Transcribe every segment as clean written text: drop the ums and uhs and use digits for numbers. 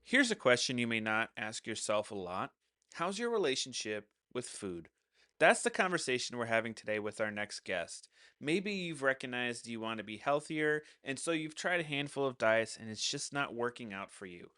Here's a question you may not ask yourself a lot. How's your relationship with food? That's the conversation we're having today with our next guest. Maybe you've recognized you want to be healthier, and so you've tried a handful of diets and it's just not working out for you.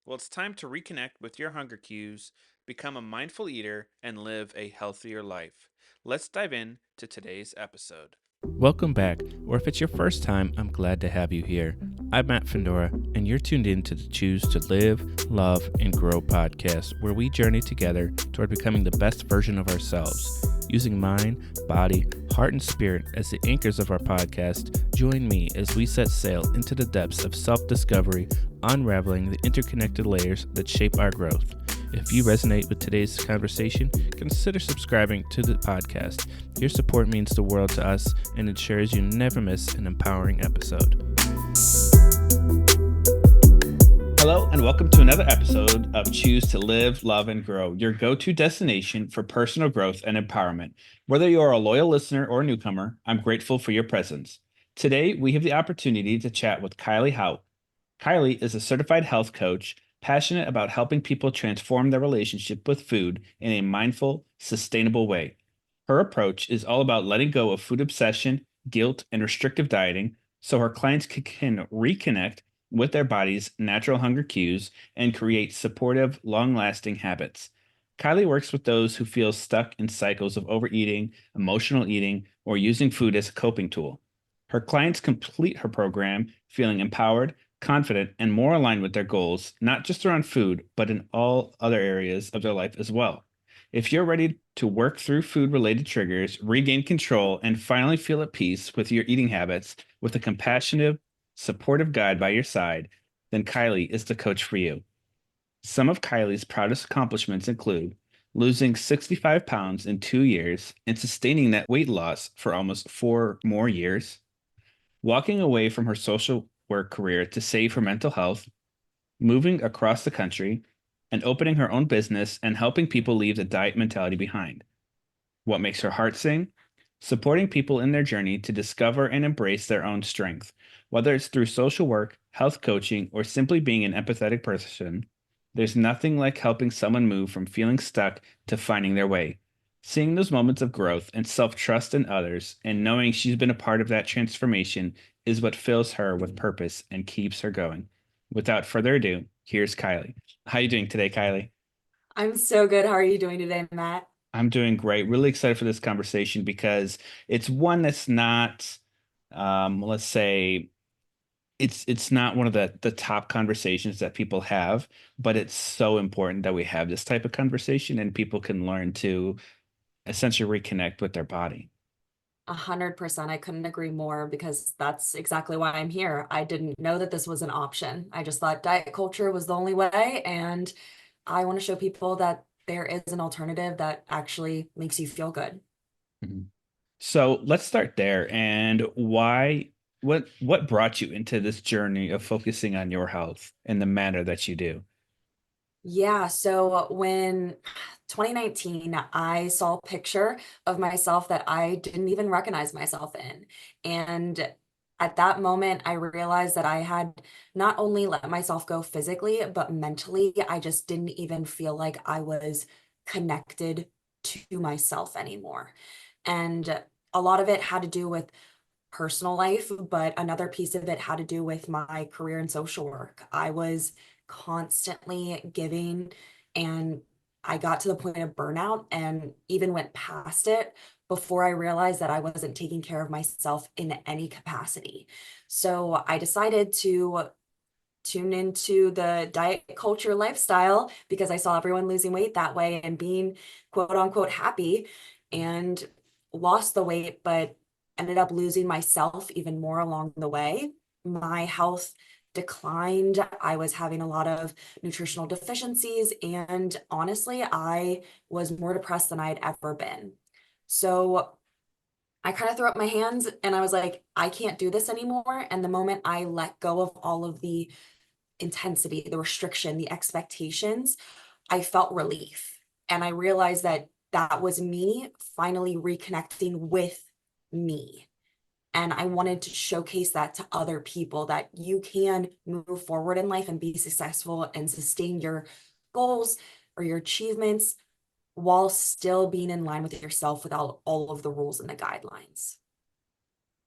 Well, it's time to reconnect with your hunger cues, become a mindful eater, and live a healthier life. Let's dive in to today's episode. Welcome back, or if it's your first time, I'm glad to have you here. I'm Matt Fendora, and you're tuned in to the Choose to Live, Love, and Grow podcast, where we journey together toward becoming the best version of ourselves. Using mind, body, heart, and spirit as the anchors of our podcast, join me as we set sail into the depths of self-discovery, unraveling the interconnected layers that shape our growth. If you resonate with today's conversation, consider subscribing to the podcast. Your support means the world to us and ensures you never miss an empowering episode. Hello, and welcome to another episode of Choose to Live, Love, and Grow, your go to destination for personal growth and empowerment. Whether you are a loyal listener or a newcomer, I'm grateful for your presence. Today, we have the opportunity to chat with Kiley Houck. Kiley is a certified health coach, passionate about helping people transform their relationship with food in a mindful, sustainable way. Her approach is all about letting go of food obsession, guilt, and restrictive dieting so her clients can reconnect with their body's natural hunger cues and create supportive, long lasting habits. Kylie works with those who feel stuck in cycles of overeating, emotional eating, or using food as a coping tool. Her clients complete her program feeling empowered, confident, and more aligned with their goals, not just around food, but in all other areas of their life as well. If you're ready to work through food related triggers, regain control, and finally feel at peace with your eating habits with a compassionate, supportive guide by your side, then Kylie is the coach for you. Some of Kylie's proudest accomplishments include losing 65 pounds in 2 years and sustaining that weight loss for almost 4 more years, walking away from her social work career to save her mental health, moving across the country, and opening her own business and helping people leave the diet mentality behind. What makes her heart sing? Supporting people in their journey to discover and embrace their own strength. Whether it's through social work, health coaching, or simply being an empathetic person, there's nothing like helping someone move from feeling stuck to finding their way. Seeing those moments of growth and self trust in others and knowing she's been a part of that transformation is what fills her with purpose and keeps her going. Without further ado, here's Kylie. How are you doing today, Kylie? I'm so good. How are you doing today, Matt? I'm doing great. Really excited for this conversation because it's one that's not, let's say, it's not one of the top conversations that people have, but it's so important that we have this type of conversation and people can learn to essentially reconnect with their body. 100%. I couldn't agree more because that's exactly why I'm here. I didn't know that this was an option. I just thought diet culture was the only way, and I want to show people that there is an alternative that actually makes you feel good. Mhm. So let's start there. And why, what brought you into this journey of focusing on your health in the manner that you do? Yeah, so when 2019, I saw a picture of myself that I didn't even recognize myself in. And at that moment, I realized that I had not only let myself go physically, but mentally, I just didn't even feel like I was connected to myself anymore. And a lot of it had to do with personal life, but another piece of it had to do with my career in social work. I was constantly giving, and I got to the point of burnout and even went past it before I realized that I wasn't taking care of myself in any capacity. So I decided to tune into the diet culture lifestyle because I saw everyone losing weight that way and being quote unquote happy, and lost the weight, but ended up losing myself even more along the way. My health declined. I was having a lot of nutritional deficiencies, and honestly, I was more depressed than I'd ever been. So I kind of threw up my hands and I was like, I can't do this anymore. And the moment I let go of all of the intensity, the restriction, the expectations, I felt relief. And I realized that that was me finally reconnecting with me. And I wanted to showcase that to other people that you can move forward in life and be successful and sustain your goals or your achievements while still being in line with yourself without all of the rules and the guidelines.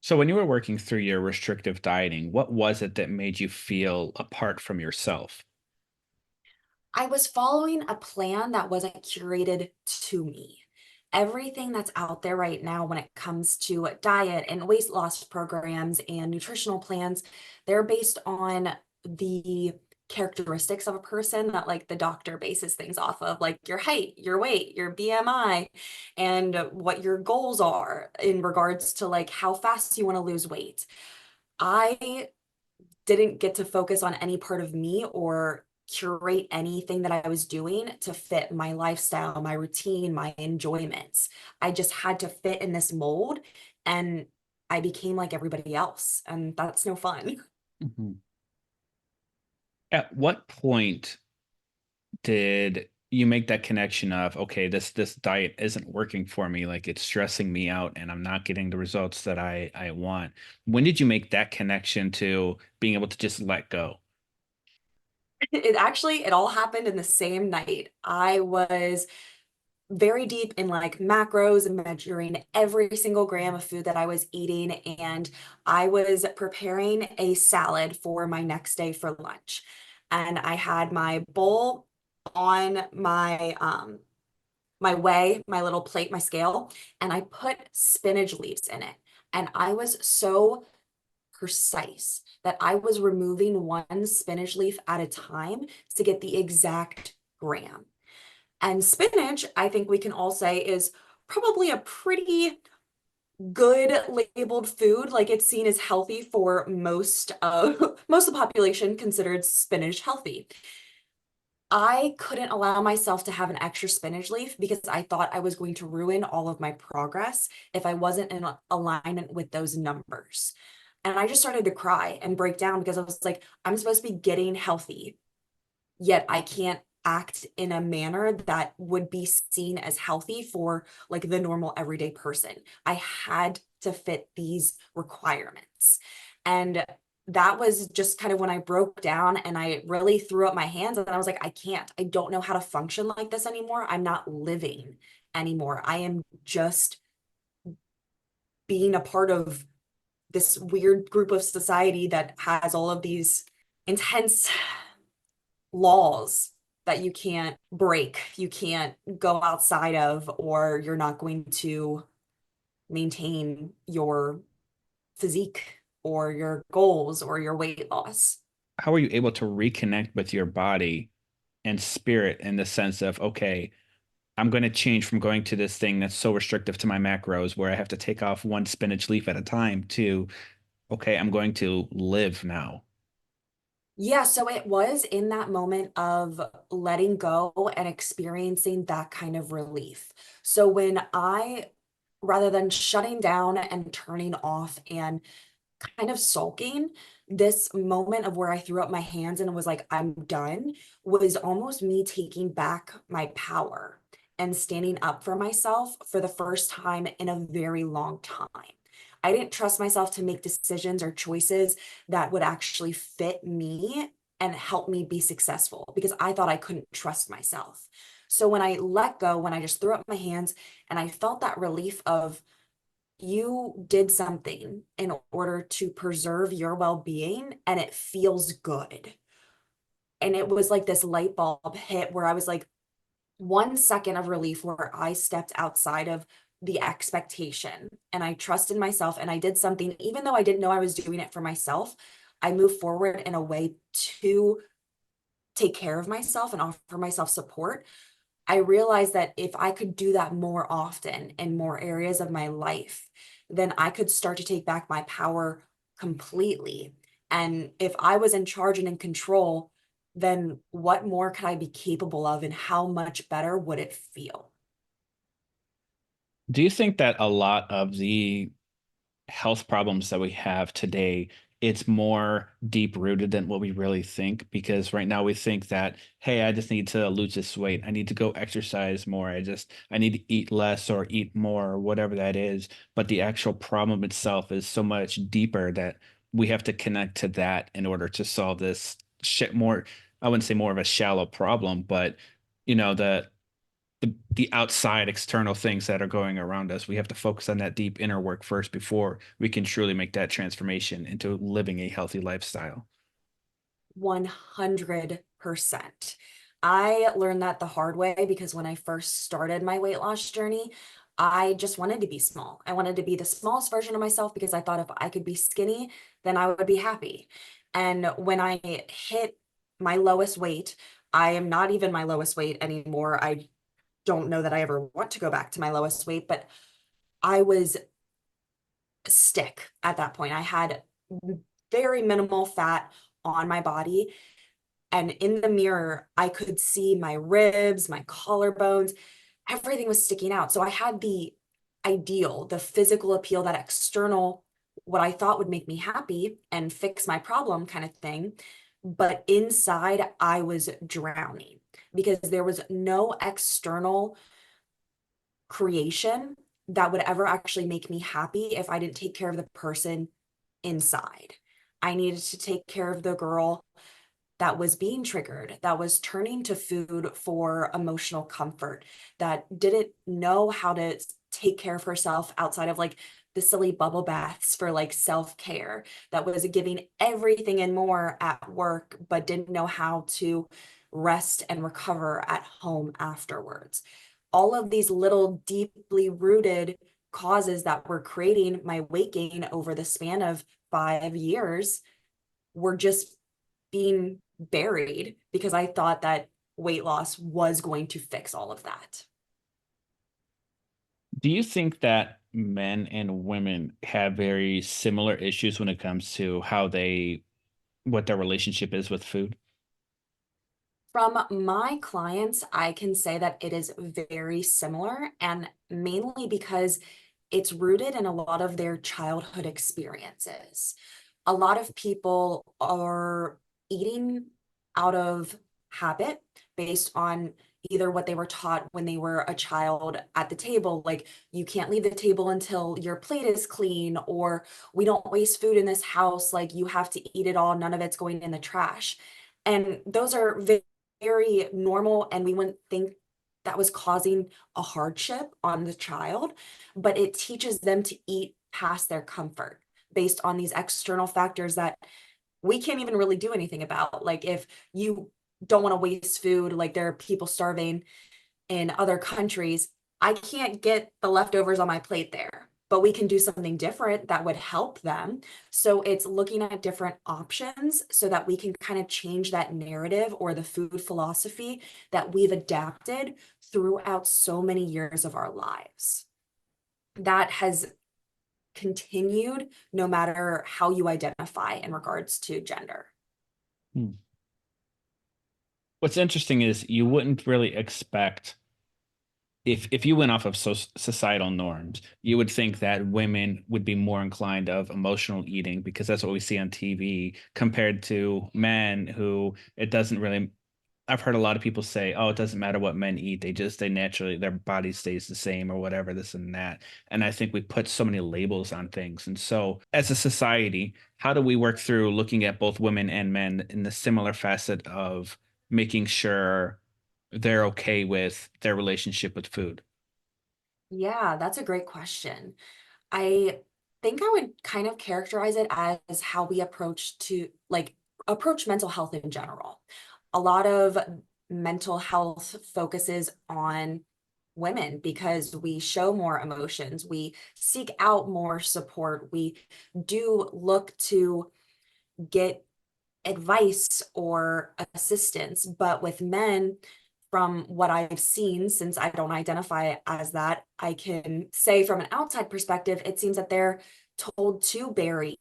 So when you were working through your restrictive dieting, what was it that made you feel apart from yourself? I was following a plan that wasn't curated to me. Everything that's out there right now when it comes to diet and weight loss programs and nutritional plans, they're based on the characteristics of a person that like the doctor bases things off of, like your height, your weight, your BMI, and what your goals are in regards to like how fast you want to lose weight. I didn't get to focus on any part of me or curate anything that I was doing to fit my lifestyle, my routine, my enjoyments. I just had to fit in this mold and I became like everybody else. And that's no fun. Mhm. At what point did you make that connection of, okay, this diet isn't working for me, like it's stressing me out and I'm not getting the results that I want? When did you make that connection to being able to just let go? It all happened in the same night. I was very deep in like macros and measuring every single gram of food that I was eating. And I was preparing a salad for my next day for lunch. And I had my bowl on my weigh, my little plate, my scale, and I put spinach leaves in it. And I was so precise that I was removing one spinach leaf at a time to get the exact gram. And spinach, I think we can all say, is probably a pretty good labeled food. Like it's seen as healthy for most of most of the population considered spinach healthy. I couldn't allow myself to have an extra spinach leaf because I thought I was going to ruin all of my progress if I wasn't in alignment with those numbers. And I just started to cry and break down because I was like, I'm supposed to be getting healthy, yet I can't act in a manner that would be seen as healthy for like the normal everyday person. I had to fit these requirements. And that was just kind of when I broke down and I really threw up my hands and I was like, I can't. I don't know how to function like this anymore. I'm not living anymore. I am just being a part of this weird group of society that has all of these intense laws that you can't break, you can't go outside of, or you're not going to maintain your physique or your goals or your weight loss. How are you able to reconnect with your body and spirit in the sense of, okay, I'm going to change from going to this thing that's so restrictive to my macros where I have to take off one spinach leaf at a time to, okay, I'm going to live now. Yeah, so it was in that moment of letting go and experiencing that kind of relief. So when rather than shutting down and turning off and kind of sulking, this moment of where I threw up my hands and was like, I'm done, was almost me taking back my power and standing up for myself for the first time in a very long time. I didn't trust myself to make decisions or choices that would actually fit me and help me be successful because I thought I couldn't trust myself. So when I let go, when I just threw up my hands and I felt that relief of, you did something in order to preserve your well-being and it feels good. And it was like this light bulb hit where I was like, 1 second of relief where I stepped outside of the expectation and I trusted myself and I did something, even though I didn't know I was doing it for myself. I moved forward in a way to take care of myself and offer myself support. I realized that if I could do that more often in more areas of my life, then I could start to take back my power completely. And if I was in charge and in control, then what more could I be capable of and how much better would it feel? Do you think that a lot of the health problems that we have today it's more deep rooted than what we really think. Because right now we think that, hey, I just need to lose this weight. I need to go exercise more. I need to eat less or eat more or whatever that is. But the actual problem itself is so much deeper that we have to connect to that in order to solve this shit more. I wouldn't say more of a shallow problem, but the outside external things that are going around us. We have to focus on that deep inner work first before we can truly make that transformation into living a healthy lifestyle. 100%. I learned that the hard way because when I first started my weight loss journey, I just wanted to be small. I wanted to be the smallest version of myself because I thought if I could be skinny, then I would be happy. And when I hit my lowest weight, I am not even my lowest weight anymore. I don't know that I ever want to go back to my lowest weight, but I was stick at that point. I had very minimal fat on my body. And in the mirror, I could see my ribs, my collarbones, everything was sticking out. So I had the ideal, the physical appeal, that external, what I thought would make me happy and fix my problem kind of thing. But inside, I was drowning because there was no external creation that would ever actually make me happy if I didn't take care of the person inside. I needed to take care of the girl that was being triggered, that was turning to food for emotional comfort, that didn't know how to take care of herself outside of like the silly bubble baths for like self-care, that was giving everything and more at work, but didn't know how to rest and recover at home afterwards. All of these little deeply rooted causes that were creating my weight gain over the span of 5 years were just being buried because I thought that weight loss was going to fix all of that. Do you think that men and women have very similar issues when it comes to what their relationship is with food? From my clients, I can say that it is very similar, and mainly because it's rooted in a lot of their childhood experiences. A lot of people are eating out of habit based on either what they were taught when they were a child at the table, like you can't leave the table until your plate is clean, or we don't waste food in this house, like you have to eat it all, none of it's going in the trash. And those are very normal, and we wouldn't think that was causing a hardship on the child, but it teaches them to eat past their comfort based on these external factors that we can't even really do anything about. Like if you don't want to waste food, like there are people starving in other countries, I can't get the leftovers on my plate there, but we can do something different that would help them. So it's looking at different options so that we can kind of change that narrative or the food philosophy that we've adapted throughout so many years of our lives. That has continued no matter how you identify in regards to gender. Hmm. What's interesting is you wouldn't really expect if you went off of societal norms, you would think that women would be more inclined of emotional eating because that's what we see on TV compared to men who it doesn't really. I've heard a lot of people say, "Oh, it doesn't matter what men eat; they naturally their body stays the same or whatever, this and that." And I think we put so many labels on things. And so, as a society, how do we work through looking at both women and men in the similar facet of making sure they're okay with their relationship with food? Yeah, that's a great question. I think I would kind of characterize it as how we approach mental health in general. A lot of mental health focuses on women because we show more emotions, we seek out more support, we do look to get advice or assistance. But with men, from what I've seen, since I don't identify as that, I can say from an outside perspective, it seems that they're told to bury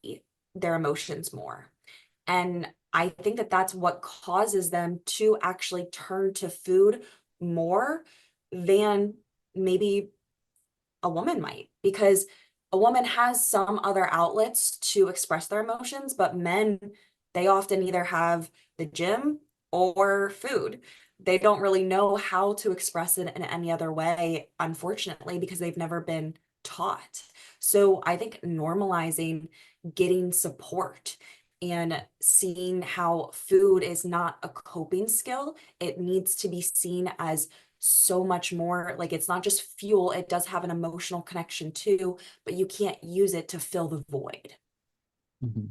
their emotions more. And I think that that's what causes them to actually turn to food more than maybe a woman might, because a woman has some other outlets to express their emotions, but men, they often either have the gym or food. They don't really know how to express it in any other way, unfortunately, because they've never been taught. So I think normalizing getting support and seeing how food is not a coping skill, it needs to be seen as so much more. Like, it's not just fuel, it does have an emotional connection too, but you can't use it to fill the void. Mhm.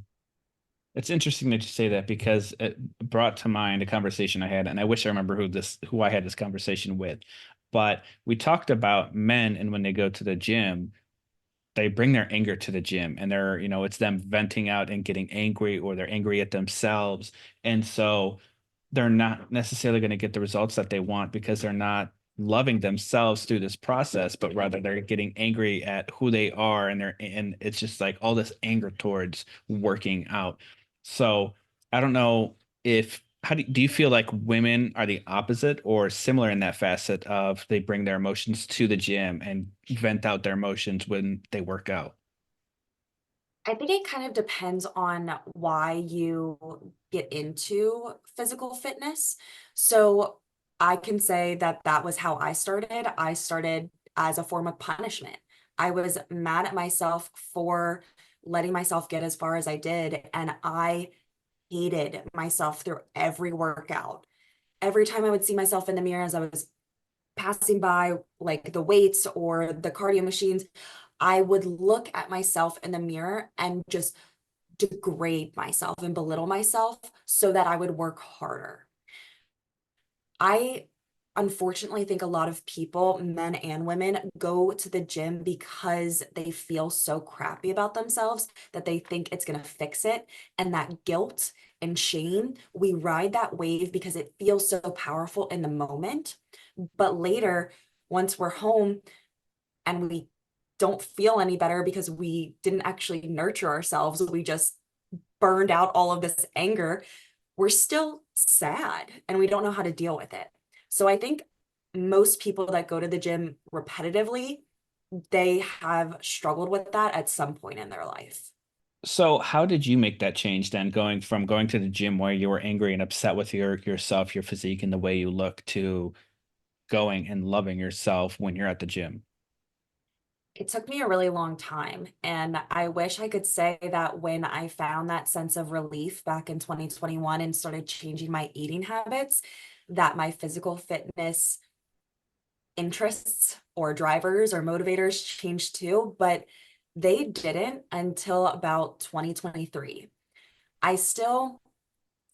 It's interesting that you say that because it brought to mind a conversation I had, and I wish I remember who I had this conversation with. But we talked about men, and when they go to the gym, they bring their anger to the gym, and it's them venting out and getting angry, or they're angry at themselves. And so they're not necessarily going to get the results that they want because they're not loving themselves through this process, but rather they're getting angry at who they are, and it's just like all this anger towards working out. So I don't know if how do you feel like women are the opposite or similar in that facet of they bring their emotions to the gym and vent out their emotions when they work out? I think it kind of depends on why you get into physical fitness. So I can say that that was how I started. I started as a form of punishment. I was mad at myself for letting myself get as far as I did, and I hated myself through every workout. Every time I would see myself in the mirror as I was passing by, like the weights or the cardio machines, I would look at myself in the mirror and just degrade myself and belittle myself so that I would work harder. I unfortunately think a lot of people, men and women, go to the gym because they feel so crappy about themselves that they think it's going to fix it. And that guilt and shame, we ride that wave because it feels so powerful in the moment. But later, once we're home and we don't feel any better because we didn't actually nurture ourselves, we just burned out all of this anger, we're still sad and we don't know how to deal with it. So I think most people that go to the gym repetitively, they have struggled with that at some point in their life. So how did you make that change then, going to the gym where you were angry and upset with yourself, your physique, and the way you look, to going and loving yourself when you're at the gym? It took me a really long time, and I wish I could say that when I found that sense of relief back in 2021 and started changing my eating habits, that my physical fitness interests or drivers or motivators changed too, but they didn't until about 2023. I still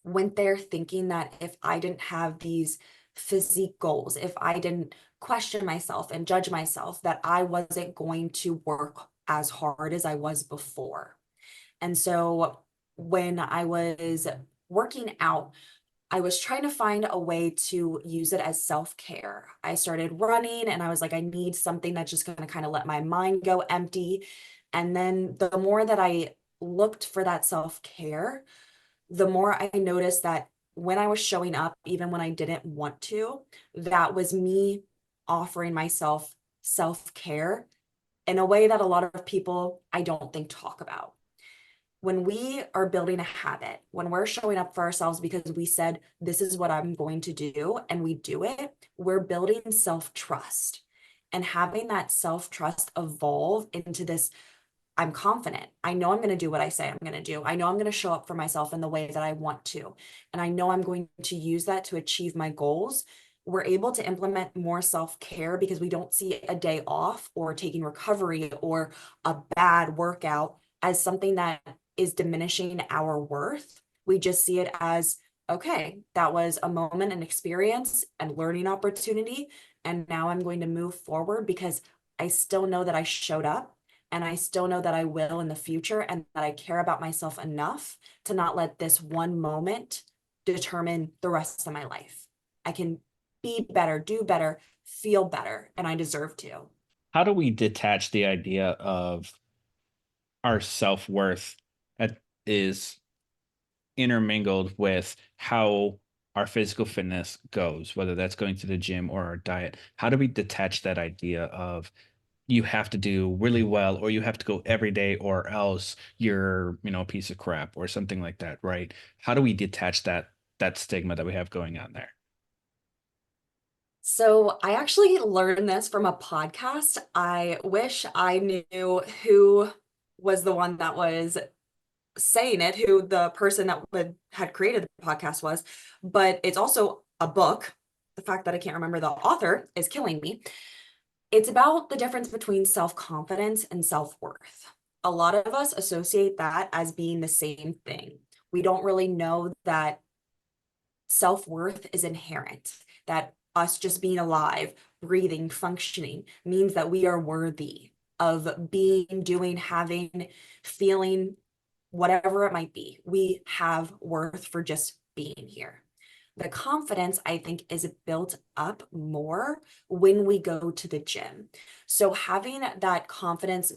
went there thinking that if I didn't have these physique goals, if I didn't question myself and judge myself, that I wasn't going to work as hard as I was before. And so when I was working out, I was trying to find a way to use it as self-care. I started running and I was like, I need something that's just going to kind of let my mind go empty. And then the more that I looked for that self-care, the more I noticed that when I was showing up, even when I didn't want to, that was me offering myself self-care in a way that a lot of people I don't think talk about. When we are building a habit, when we're showing up for ourselves because we said, this is what I'm going to do, and we do it, we're building self-trust. And having that self-trust evolve into this, I'm confident. I know I'm going to do what I say I'm going to do. I know I'm going to show up for myself in the way that I want to. And I know I'm going to use that to achieve my goals. We're able to implement more self-care because we don't see a day off or taking recovery or a bad workout as something that is diminishing our worth. We just see it as, okay, that was a moment, an experience, and learning opportunity. And now I'm going to move forward because I still know that I showed up, and I still know that I will in the future, and that I care about myself enough to not let this one moment determine the rest of my life. I can be better, do better, feel better, and I deserve to. How do we detach the idea of our self-worth that is intermingled with how our physical fitness goes, whether that's going to the gym or our diet? How do we detach that idea of you have to do really well, or you have to go every day, or else you're, a piece of crap or something like that, right? How do we detach that stigma that we have going on there? So I actually learned this from a podcast. I wish I knew who was the one that was saying it, who the person that had created the podcast was, but it's also a book. The fact that I can't remember the author is killing me. It's about the difference between self-confidence and self-worth. A lot of us associate that as being the same thing. We don't really know that self-worth is inherent, that us just being alive, breathing, functioning means that we are worthy of being, doing, having, feeling, whatever it might be. We have worth for just being here. The confidence, I think, is built up more when we go to the gym. So having that confidence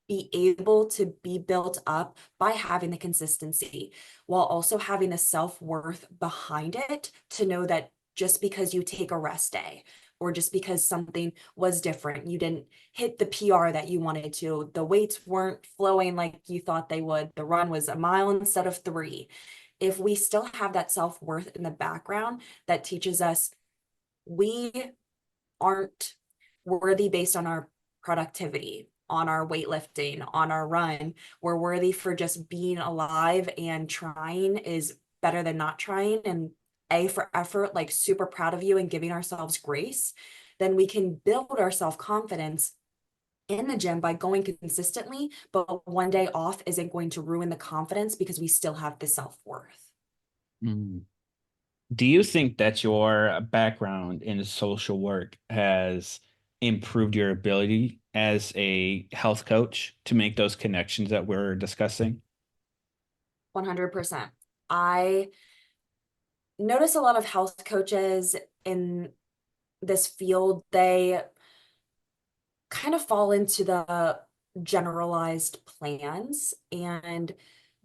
be able to be built up by having the consistency while also having the self-worth behind it to know that just because you take a rest day or just because something was different, you didn't hit the PR that you wanted to, the weights weren't flowing like you thought they would, the run was a mile instead of 3. If we still have that self-worth in the background that teaches us we aren't worthy based on our productivity, on our weightlifting, on our run. We're worthy for just being alive, and trying is better than not trying. And A for effort, like super proud of you and giving ourselves grace. Then we can build our self-confidence in the gym by going consistently, but one day off isn't going to ruin the confidence because we still have the self-worth. Mm. Do you think that your background in social work has improved your ability as a health coach to make those connections that we're discussing? 100%. I notice a lot of health coaches in this field, they kind of fall into the generalized plans and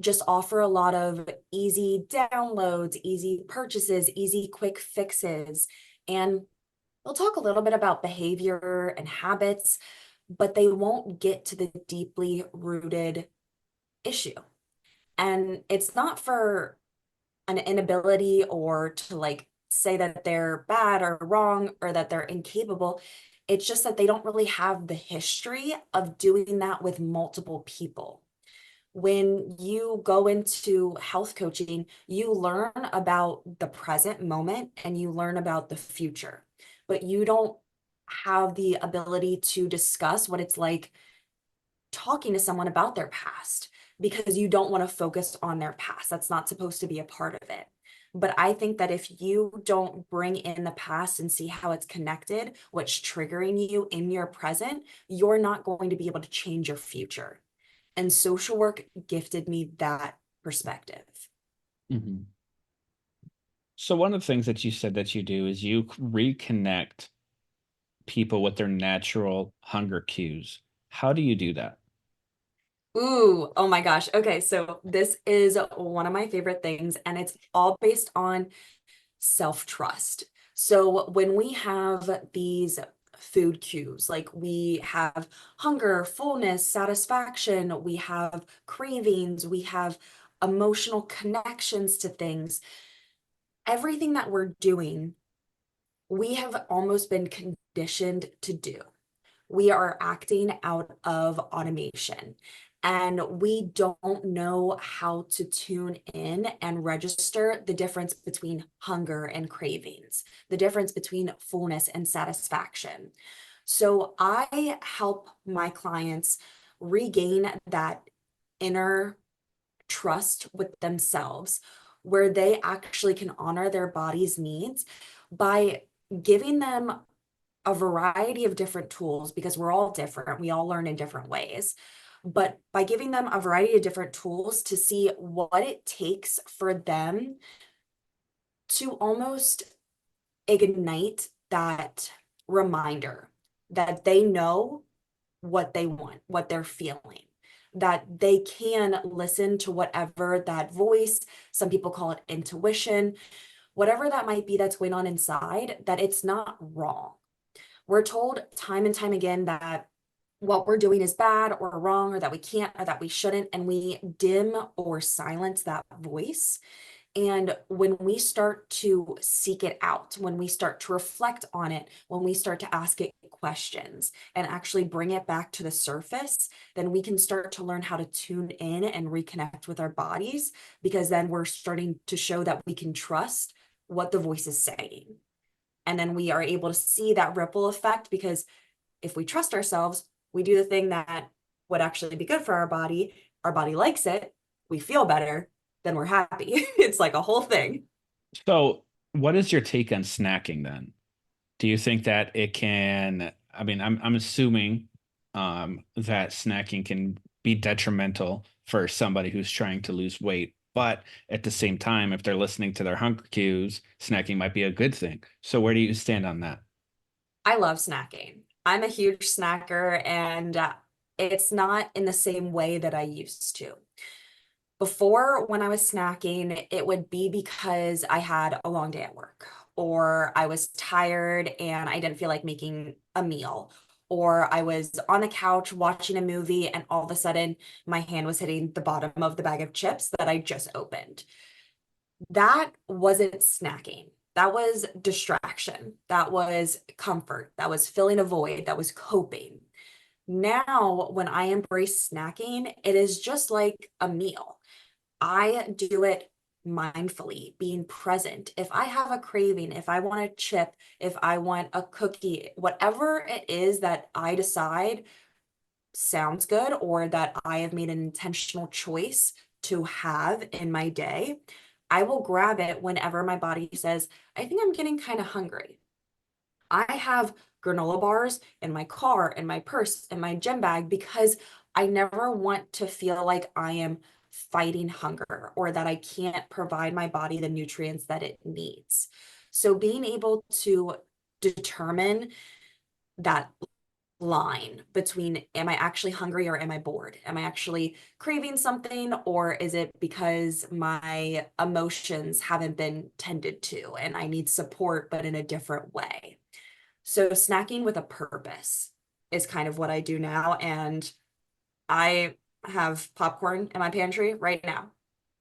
just offer a lot of easy downloads, easy purchases, easy quick fixes. And we'll talk a little bit about behavior and habits, but they won't get to the deeply rooted issue. And it's not for an inability or to like say that they're bad or wrong or that they're incapable. It's just that they don't really have the history of doing that with multiple people. When you go into health coaching, you learn about the present moment and you learn about the future, but you don't have the ability to discuss what it's like talking to someone about their past because you don't want to focus on their past. That's not supposed to be a part of it. But I think that if you don't bring in the past and see how it's connected, what's triggering you in your present, you're not going to be able to change your future. And social work gifted me that perspective. Mhm. So one of the things that you said that you do is you reconnect people with their natural hunger cues. How do you do that? Ooh, oh my gosh. Okay, so this is one of my favorite things, and it's all based on self-trust. So when we have these food cues, like we have hunger, fullness, satisfaction, we have cravings, we have emotional connections to things, everything that we're doing, we have almost been conditioned to do. We are acting out of automation and we don't know how to tune in and register the difference between hunger and cravings, the difference between fullness and satisfaction. So I help my clients regain that inner trust with themselves where they actually can honor their body's needs by giving them a variety of different tools because we're all different. We all learn in different ways. But by giving them a variety of different tools to see what it takes for them to almost ignite that reminder that they know what they want, what they're feeling, that they can listen to whatever that voice, some people call it intuition, whatever that might be that's going on inside, that it's not wrong. We're told time and time again that what we're doing is bad or wrong, or that we can't, or that we shouldn't, and we dim or silence that voice. And when we start to seek it out, when we start to reflect on it, when we start to ask it questions and actually bring it back to the surface, then we can start to learn how to tune in and reconnect with our bodies, because then we're starting to show that we can trust what the voice is saying. And then we are able to see that ripple effect, because if we trust ourselves, we do the thing that would actually be good for our body likes it, we feel better, then we're happy. It's like a whole thing. So, what is your take on snacking then? Do you think that it can, I mean, I'm assuming that snacking can be detrimental for somebody who's trying to lose weight, but at the same time, if they're listening to their hunger cues, snacking might be a good thing. So where do you stand on that? I love snacking. I'm a huge snacker, and it's not in the same way that I used to. Before, when I was snacking, it would be because I had a long day at work, or I was tired and I didn't feel like making a meal, or I was on the couch watching a movie and all of a sudden my hand was hitting the bottom of the bag of chips that I just opened. That wasn't snacking. That was distraction. That was comfort. That was filling a void. That was coping. Now, when I embrace snacking, it is just like a meal. I do it mindfully, being present. If I have a craving, if I want a chip, if I want a cookie, whatever it is that I decide sounds good, or that I have made an intentional choice to have in my day, I will grab it whenever my body says, I think I'm getting kind of hungry. I have granola bars in my car, in my purse, in my gym bag, because I never want to feel like I am fighting hunger, or that I can't provide my body the nutrients that it needs. So being able to determine that line between, am I actually hungry or am I bored? Am I actually craving something, or is it because my emotions haven't been tended to and I need support, but in a different way? So snacking with a purpose is kind of what I do now. And I have popcorn in my pantry right now.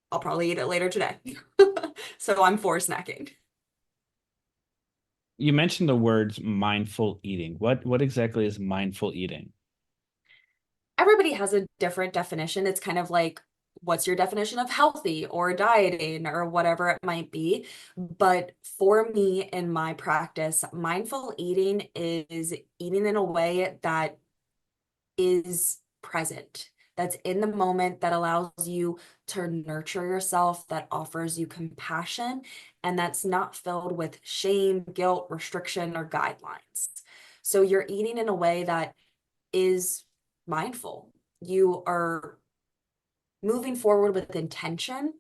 I'll probably eat it later today. So I'm for snacking. You mentioned the words mindful eating. What exactly is mindful eating? Everybody has a different definition. It's kind of like, what's your definition of healthy or dieting or whatever it might be? But for me, in my practice, mindful eating is eating in a way that is present, that's in the moment, that allows you to nurture yourself, that offers you compassion, and that's not filled with shame, guilt, restriction, or guidelines. So you're eating in a way that is mindful. You are moving forward with intention,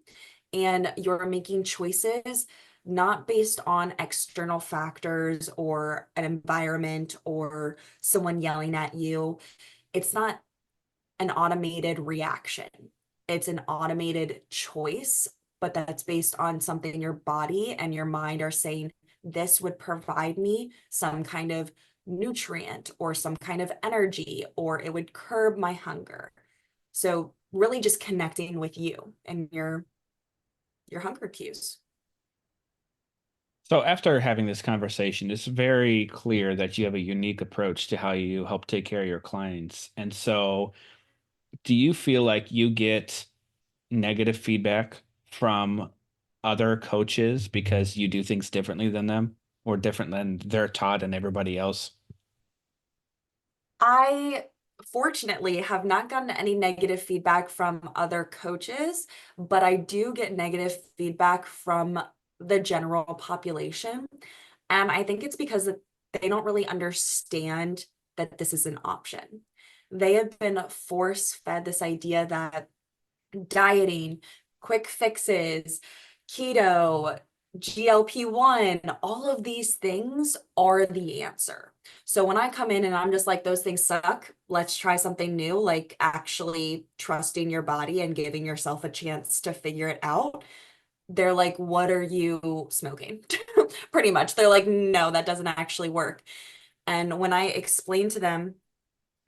and you're making choices not based on external factors or an environment or someone yelling at you. It's not an automated reaction. It's an automated choice, but that's based on something your body and your mind are saying, this would provide me some kind of nutrient or some kind of energy, or it would curb my hunger. So really just connecting with you and your hunger cues. So after having this conversation, it's very clear that you have a unique approach to how you help take care of your clients. And so, do you feel like you get negative feedback from other coaches because you do things differently than them, or different than they're taught and everybody else? I fortunately have not gotten any negative feedback from other coaches, but I do get negative feedback from the general population. And I think it's because they don't really understand that this is an option. They have been force fed this idea that dieting, quick fixes, keto, GLP-1, all of these things are the answer. So when I come in and I'm just like, those things suck, let's try something new, like actually trusting your body and giving yourself a chance to figure it out, they're like, what are you smoking? Pretty much. They're like, no, that doesn't actually work. And when I explain to them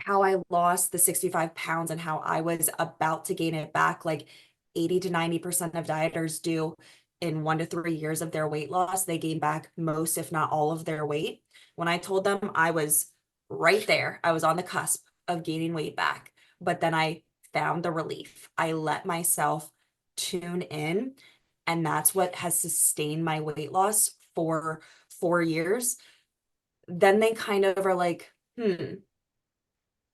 how I lost the 65 pounds and how I was about to gain it back, like 80 to 90% of dieters do in 1 to 3 years of their weight loss. They gain back most, if not all, of their weight. When I told them I was right there, I was on the cusp of gaining weight back, but then I found the relief. I let myself tune in, and that's what has sustained my weight loss for 4 years. Then they kind of are like,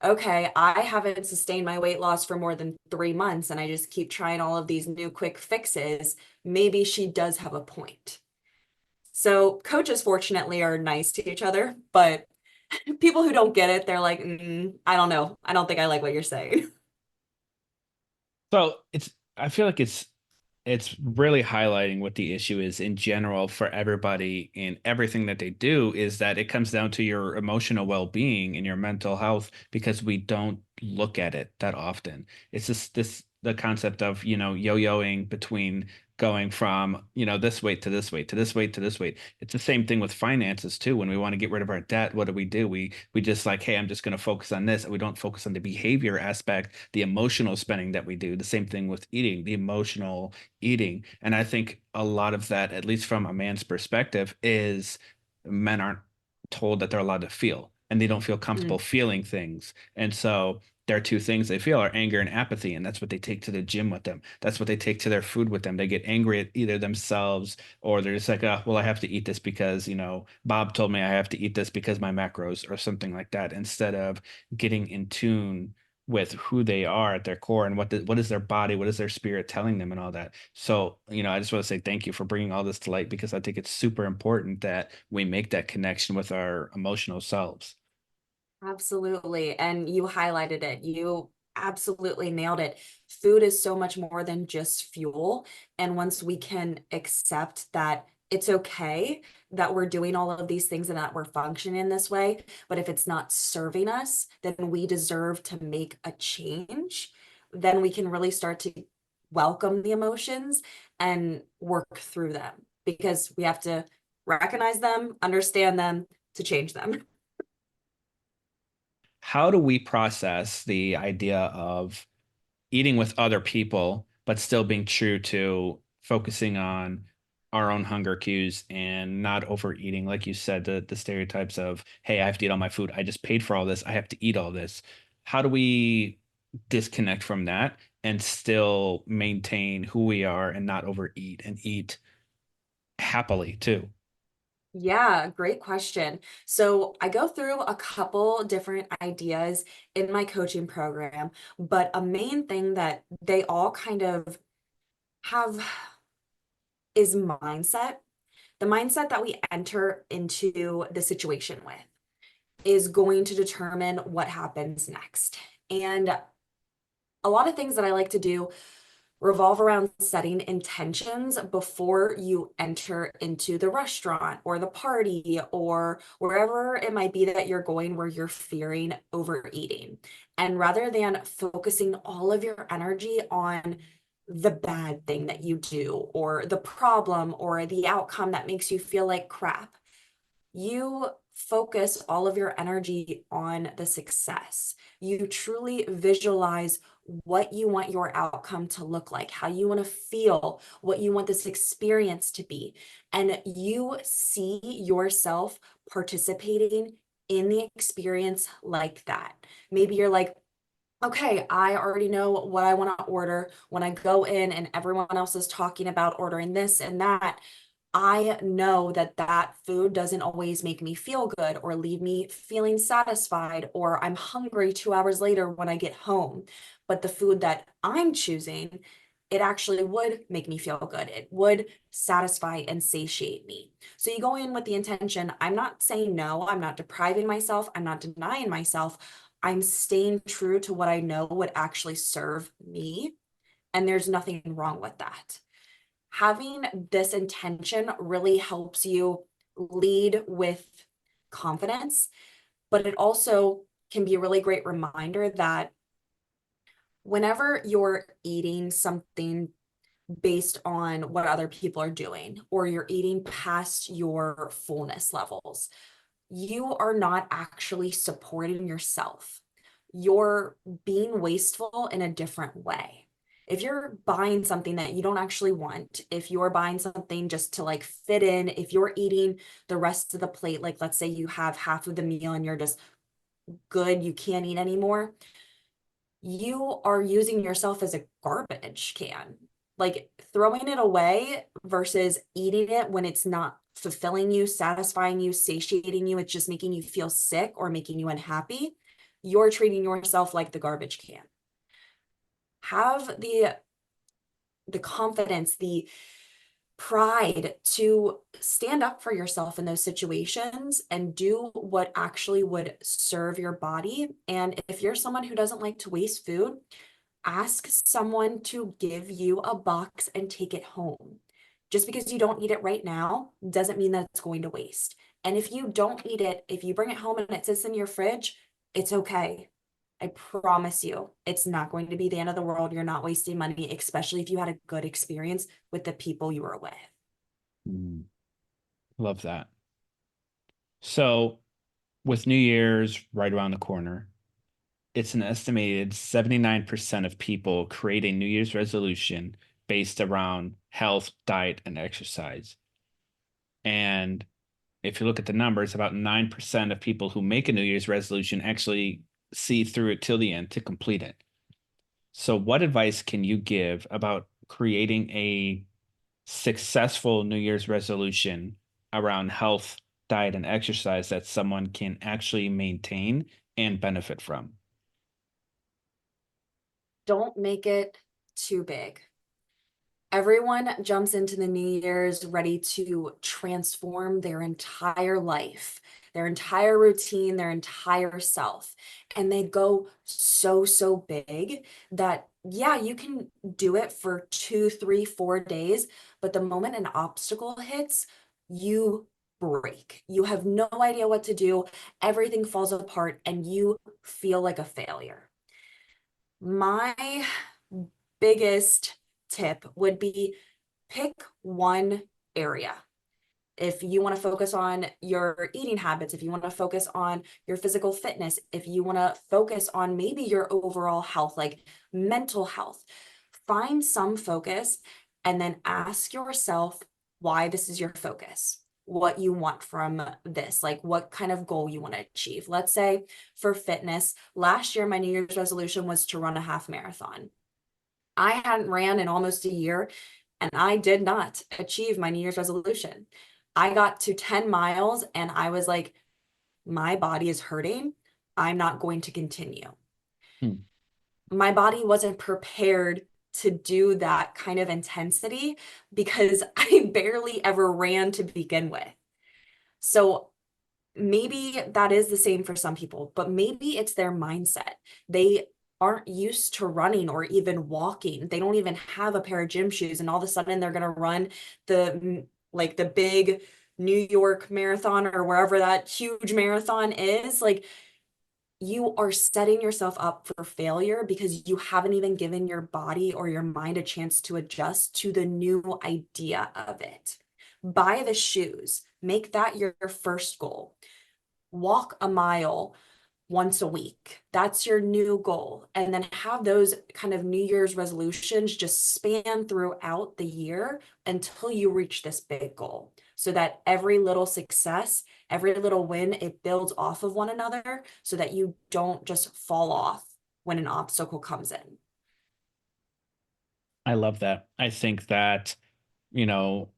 okay, I haven't sustained my weight loss for more than 3 months and I just keep trying all of these new quick fixes. Maybe she does have a point. So coaches fortunately are nice to each other, but people who don't get it, they're like, I don't know. I don't think I like what you're saying. So I feel like it's really highlighting what the issue is in general for everybody in everything that they do is that it comes down to your emotional well-being and your mental health because we don't look at it that often. It's just the concept of, yo-yoing between going from, this weight to this weight to this weight to this weight. It's the same thing with finances too. When we want to get rid of our debt, what do? We just like, hey, I'm just going to focus on this. And we don't focus on the behavior aspect, the emotional spending that we do. The same thing with eating, the emotional eating. And I think a lot of that, at least from a man's perspective, is men aren't told that they're allowed to feel and they don't feel comfortable Mm. feeling things. And so there are two things they feel are anger and apathy. And that's what they take to the gym with them. That's what they take to their food with them. They get angry at either themselves or they're just like, oh, well, I have to eat this because, Bob told me I have to eat this because my macros or something like that, instead of getting in tune with who they are at their core and what is their body, what is their spirit telling them and all that. So, I just want to say thank you for bringing all this to light because I think it's super important that we make that connection with our emotional selves. Absolutely. And you highlighted it. You absolutely nailed it. Food is so much more than just fuel. And once we can accept that it's okay that we're doing all of these things and that we're functioning in this way, but if it's not serving us, then we deserve to make a change. Then we can really start to welcome the emotions and work through them because we have to recognize them, understand them to change them. How do we process the idea of eating with other people, but still being true to focusing on our own hunger cues and not overeating? Like you said, the stereotypes of, hey, I have to eat all my food. I just paid for all this. I have to eat all this. How do we disconnect from that and still maintain who we are and not overeat and eat happily too? Yeah, great question. So I go through a couple different ideas in my coaching program, but a main thing that they all kind of have is mindset. The mindset that we enter into the situation with is going to determine what happens next. And a lot of things that I like to do revolve around setting intentions before you enter into the restaurant or the party or wherever it might be that you're going where you're fearing overeating. And rather than focusing all of your energy on the bad thing that you do or the problem or the outcome that makes you feel like crap, you focus all of your energy on the success. You truly visualize what you want your outcome to look like, how you want to feel, what you want this experience to be. And you see yourself participating in the experience like that. Maybe you're like, okay, I already know what I want to order. When I go in and everyone else is talking about ordering this and that, I know that that food doesn't always make me feel good or leave me feeling satisfied, or I'm hungry 2 hours later when I get home. But the food that I'm choosing, it actually would make me feel good. It would satisfy and satiate me. So you go in with the intention, I'm not saying no, I'm not depriving myself, I'm not denying myself. I'm staying true to what I know would actually serve me. And there's nothing wrong with that. Having this intention really helps you lead with confidence, but it also can be a really great reminder that whenever you're eating something based on what other people are doing, or you're eating past your fullness levels, you are not actually supporting yourself. you're being wasteful in a different way. If you're buying something that you don't actually want, if you're buying something just to like fit in, if you're eating the rest of the plate, like let's say you have half of the meal and you're just good, you can't eat anymore, you are using yourself as a garbage can. Like throwing it away versus eating it when it's not fulfilling you, satisfying you, satiating you, it's just making you feel sick or making you unhappy. You're treating yourself like the garbage can. Have the confidence, the pride to stand up for yourself in those situations and do what actually would serve your body. And if you're someone who doesn't like to waste food, ask someone to give you a box and take it home. Just because you don't eat it right now doesn't mean that it's going to waste. And if you don't eat it, if you bring it home and it sits in your fridge, it's okay. I promise you, it's not going to be the end of the world. You're not wasting money, especially if you had a good experience with the people you were with. Mm, love that. So, with New Year's right around the corner, it's an estimated 79% of people create a New Year's resolution based around health, diet, and exercise. And if you look at the numbers, about 9% of people who make a New Year's resolution actually see through it till the end to complete it. So, what advice can you give about creating a successful New Year's resolution around health, diet, and exercise that someone can actually maintain and benefit from? Don't make it too big. Everyone jumps into the New Year's ready to transform their entire life, their entire routine, their entire self. And they go so big that, yeah, you can do it for 2, 3, 4 days. But the moment an obstacle hits, you break. You have no idea what to do. Everything falls apart and you feel like a failure. My biggest tip would be pick one area. If you want to focus on your eating habits, if you want to focus on your physical fitness, if you want to focus on maybe your overall health, like mental health, find some focus and then ask yourself why this is your focus, what you want from this, like what kind of goal you want to achieve. Let's say for fitness, last year, my New Year's resolution was to run a half marathon. I hadn't ran in almost a year and I did not achieve my New Year's resolution. I got to 10 miles and I was like, my body is hurting. I'm not going to continue. Hmm. My body wasn't prepared to do that kind of intensity because I barely ever ran to begin with. So maybe that is the same for some people, but maybe it's their mindset. They aren't used to running or even walking. They don't even have a pair of gym shoes, and all of a sudden they're going to run the big New York marathon or wherever that huge marathon is. Like you are setting yourself up for failure because you haven't even given your body or your mind a chance to adjust to the new idea of it. Buy the shoes, make that your first goal. Walk a mile once a week. That's your new goal. And then have those kind of New Year's resolutions just span throughout the year until you reach this big goal. So that every little success, every little win, it builds off of one another so that you don't just fall off when an obstacle comes in. I love that. I think that, you know,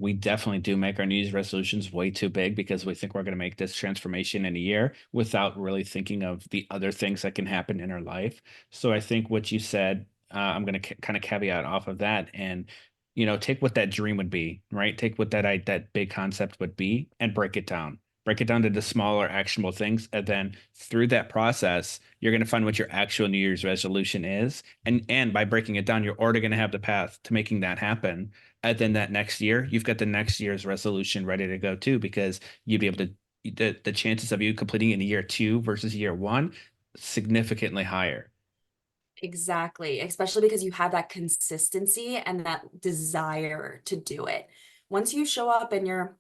we definitely do make our New Year's resolutions way too big because we think we're going to make this transformation in a year without really thinking of the other things that can happen in our life. So I think what you said, I'm going to kind of caveat off of that and, take what that dream would be, right? Take what that big concept would be and break it down. Break it down to the smaller actionable things. And then through that process, you're going to find what your actual New Year's resolution is. And by breaking it down, you're already going to have the path to making that happen. And then that next year, you've got the next year's resolution ready to go too, because you'd be able to the chances of you completing it in year two versus year one significantly higher. Exactly, especially because you have that consistency and that desire to do it. Once you show up and you're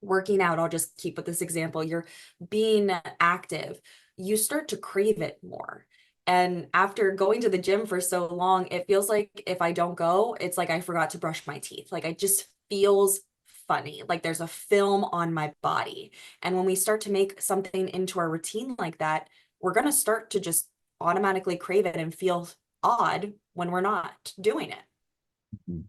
working out, I'll just keep with this example, you're being active. you start to crave it more. And after going to the gym for so long, it feels like if I don't go, it's like I forgot to brush my teeth. Like it just feels funny. Like there's a film on my body. And when we start to make something into our routine like that, we're going to start to just automatically crave it and feel odd when we're not doing it. Mhm.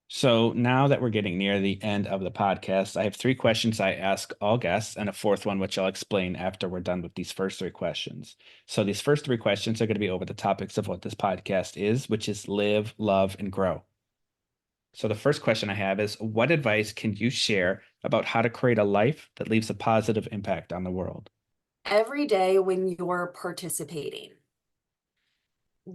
So now that we're getting near the end of the podcast, I have three questions I ask all guests and a fourth one, which I'll explain after we're done with these first three questions. So these first three questions are going to be over the topics of what this podcast is, which is live, love, and grow. So the first question I have is, what advice can you share about how to create a life that leaves a positive impact on the world? Every day when you're participating,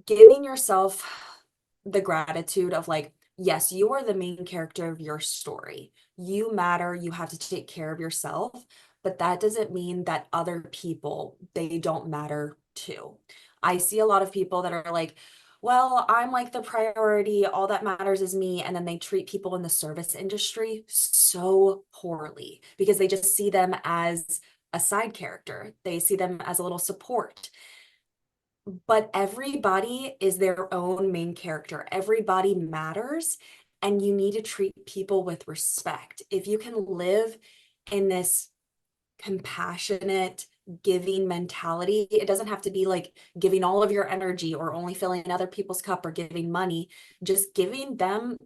giving yourself the gratitude of like, yes, you are the main character of your story. You matter, you have to take care of yourself, but that doesn't mean that other people, they don't matter too. I see a lot of people that are like, well, I'm like the priority, all that matters is me. And then they treat people in the service industry so poorly because they just see them as a side character. They see them as a little support. But everybody is their own main character. Everybody matters, and you need to treat people with respect. If you can live in this compassionate, giving mentality, it doesn't have to be like giving all of your energy or only filling other people's cup or giving money, just giving them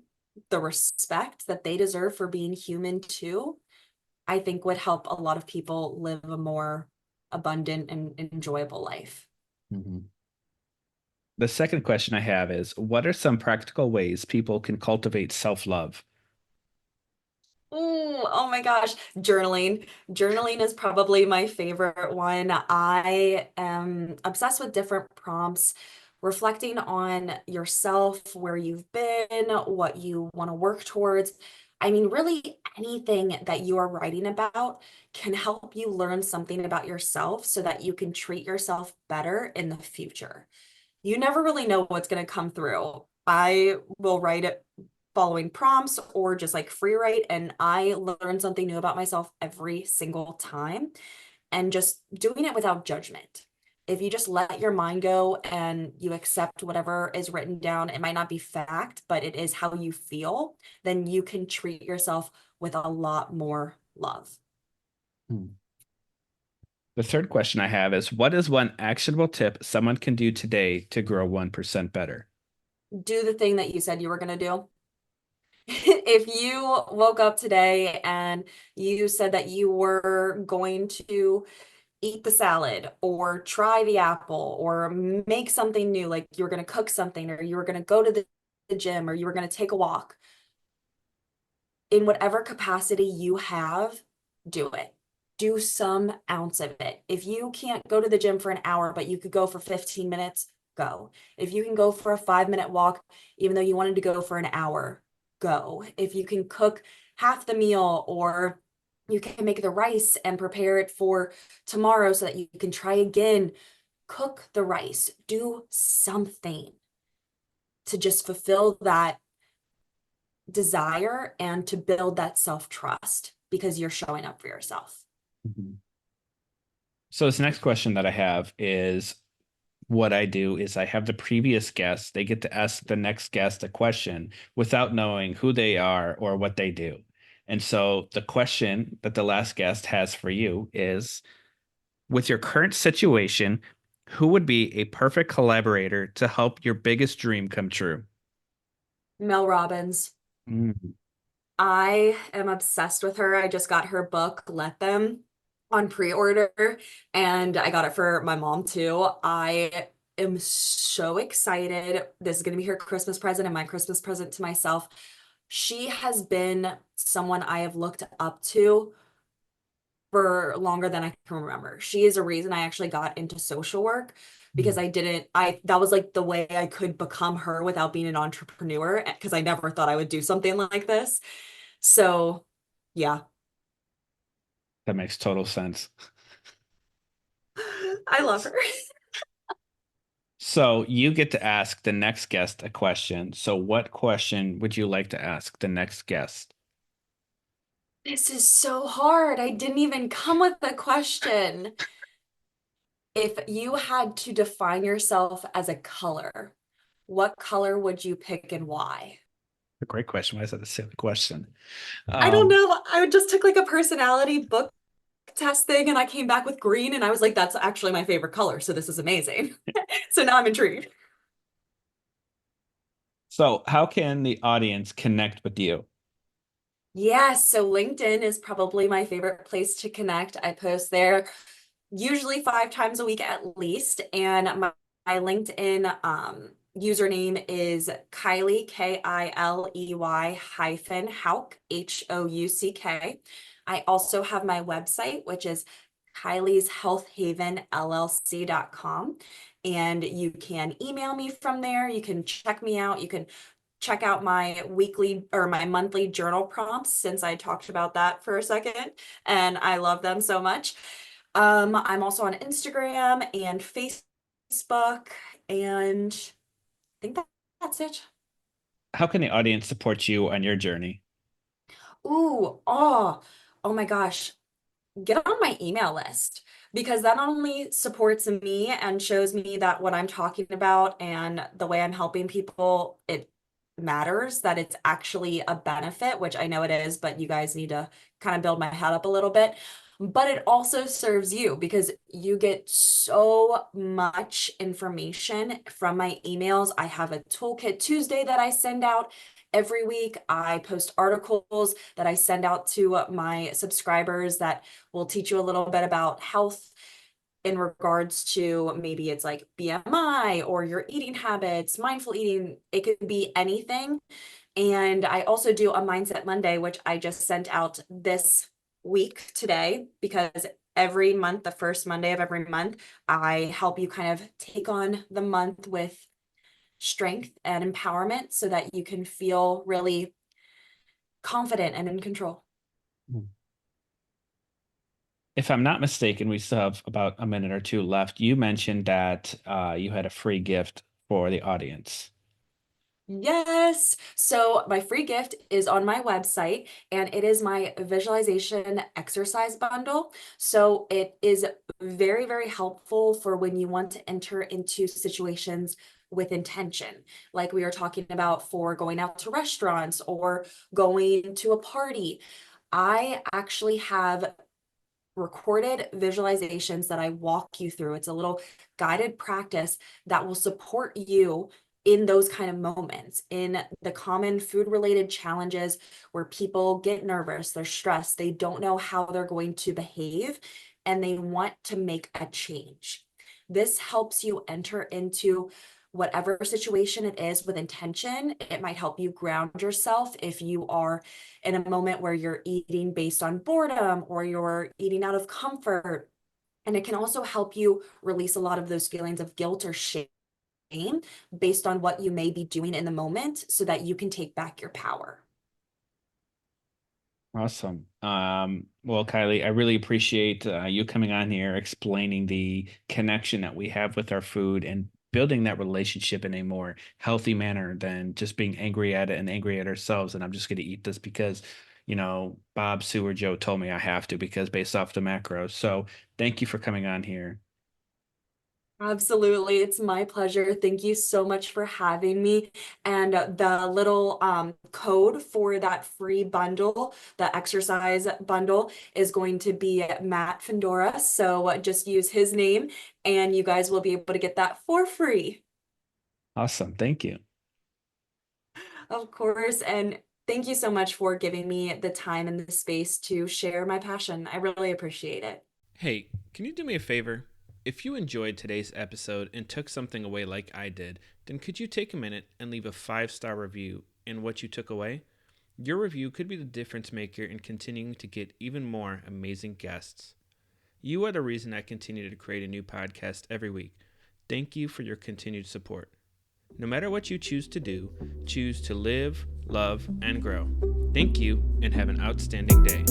the respect that they deserve for being human too, I think would help a lot of people live a more abundant and enjoyable life. Mhm. The second question I have is, what are some practical ways people can cultivate self-love? Ooh, oh my gosh, journaling. Journaling is probably my favorite one. I am obsessed with different prompts, reflecting on yourself, where you've been, what you want to work towards. I mean, really anything that you are writing about can help you learn something about yourself so that you can treat yourself better in the future. You never really know what's going to come through. I will write it following prompts or just like free write, and I learn something new about myself every single time, and just doing it without judgment. If you just let your mind go and you accept whatever is written down, it might not be fact, but it is how you feel, then you can treat yourself with a lot more love. Hmm. The third question I have is, what is one actionable tip someone can do today to grow 1% better? Do the thing that you said you were going to do. If you woke up today and you said that you were going to eat the salad or try the apple or make something new, like you were going to cook something or you were going to go to the gym or you were going to take a walk, in whatever capacity you have, do it. Do some ounce of it. If you can't go to the gym for an hour, but you could go for 15 minutes, go. If you can go for a 5-minute walk, even though you wanted to go for an hour, go. If you can cook half the meal, or you can make the rice and prepare it for tomorrow so that you can try again, cook the rice. Do something to just fulfill that desire and to build that self-trust because you're showing up for yourself. Mhm. So this next question that I have is, what I do is I have the previous guest, they get to ask the next guest a question without knowing who they are or what they do. And so the question that the last guest has for you is, with your current situation, who would be a perfect collaborator to help your biggest dream come true? Mel Robbins. Mm, I am obsessed with her. I just got her book, Let Them, on pre-order, and I got it for my mom too. I am so excited. This is going to be her Christmas present and my Christmas present to myself. She has been someone I have looked up to for longer than I can remember. She is a reason I actually got into social work because that was like the way I could become her without being an entrepreneur because I never thought I would do something like this. So, yeah, that makes total sense. I love her. So you get to ask the next guest a question. So what question would you like to ask the next guest? This is so hard. I didn't even come with the question. If you had to define yourself as a color, what color would you pick and why? A great question. Why is that a silly question? I don't Um, know. I just took like a personality book test thing and I came back with green and I was like, that's actually my favorite color. So this is amazing. So now I'm intrigued. so how can the audience connect with you? Yes, so LinkedIn is probably my favorite place to connect. I post there usually 5 times a week at least. And my LinkedIn username is Kiley, Kiley hyphen Houck, Houck. I also have my website, which is Kylie's Health Haven LLC.com. And you can email me from there. You can check me out. You can check out my weekly or my monthly journal prompts since I talked about that for a second and I love them so much. I'm also on Instagram and Facebook, and I think that's it. How can the audience support you on your journey? Oh my gosh. Get on my email list because that not only supports me and shows me that what I'm talking about and the way I'm helping people, it matters, that it's actually a benefit, which I know it is, but you guys need to kind of build my head up a little bit. But it also serves you because you get so much information from my emails. I have a toolkit Tuesday that I send out every week. I post articles that I send out to my subscribers that will teach you a little bit about health in regards to maybe it's like BMI or your eating habits, mindful eating. It could be anything. And I also do a Mindset Monday, which I just sent out this week today because every month, the first Monday of every month, I help you kind of take on the month with strength and empowerment so that you can feel really confident and in control. If I'm not mistaken, we still have about a minute or two left. You mentioned that you had a free gift for the audience. Yes. So my free gift is on my website and it is my visualization exercise bundle. So it is very, very helpful for when you want to enter into situations with intention, like we were talking about for going out to restaurants or going to a party. I actually have recorded visualizations that I walk you through. It's a little guided practice that will support you in those kind of moments, in the common food related challenges where people get nervous, they're stressed, they don't know how they're going to behave, and they want to make a change. This helps you enter into whatever situation it is with intention. It might help you ground yourself if you are in a moment where you're eating based on boredom or you're eating out of comfort. And it can also help you release a lot of those feelings of guilt or shame based on what you may be doing in the moment so that you can take back your power. Awesome. Well, Kylie, I really appreciate you coming on here, explaining the connection that we have with our food and building that relationship in a more healthy manner than just being angry at it and angry at ourselves. And I'm just going to eat this because, Bob, Sue, or Joe told me I have to because based off the macros. So thank you for coming on here. Absolutely. It's my pleasure. Thank you so much for having me. And the little code for that free bundle, the exercise bundle, is going to be Matt Fendora. So just use his name and you guys will be able to get that for free. Awesome. Thank you. Of course. And thank you so much for giving me the time and the space to share my passion. I really appreciate it. Hey, can you do me a favor? If you enjoyed today's episode and took something away like I did, then could you take a minute and leave a 5-star review in what you took away? Your review could be the difference maker in continuing to get even more amazing guests. You are the reason I continue to create a new podcast every week. Thank you for your continued support. No matter what you choose to do, choose to live, love, and grow. Thank you, and have an outstanding day.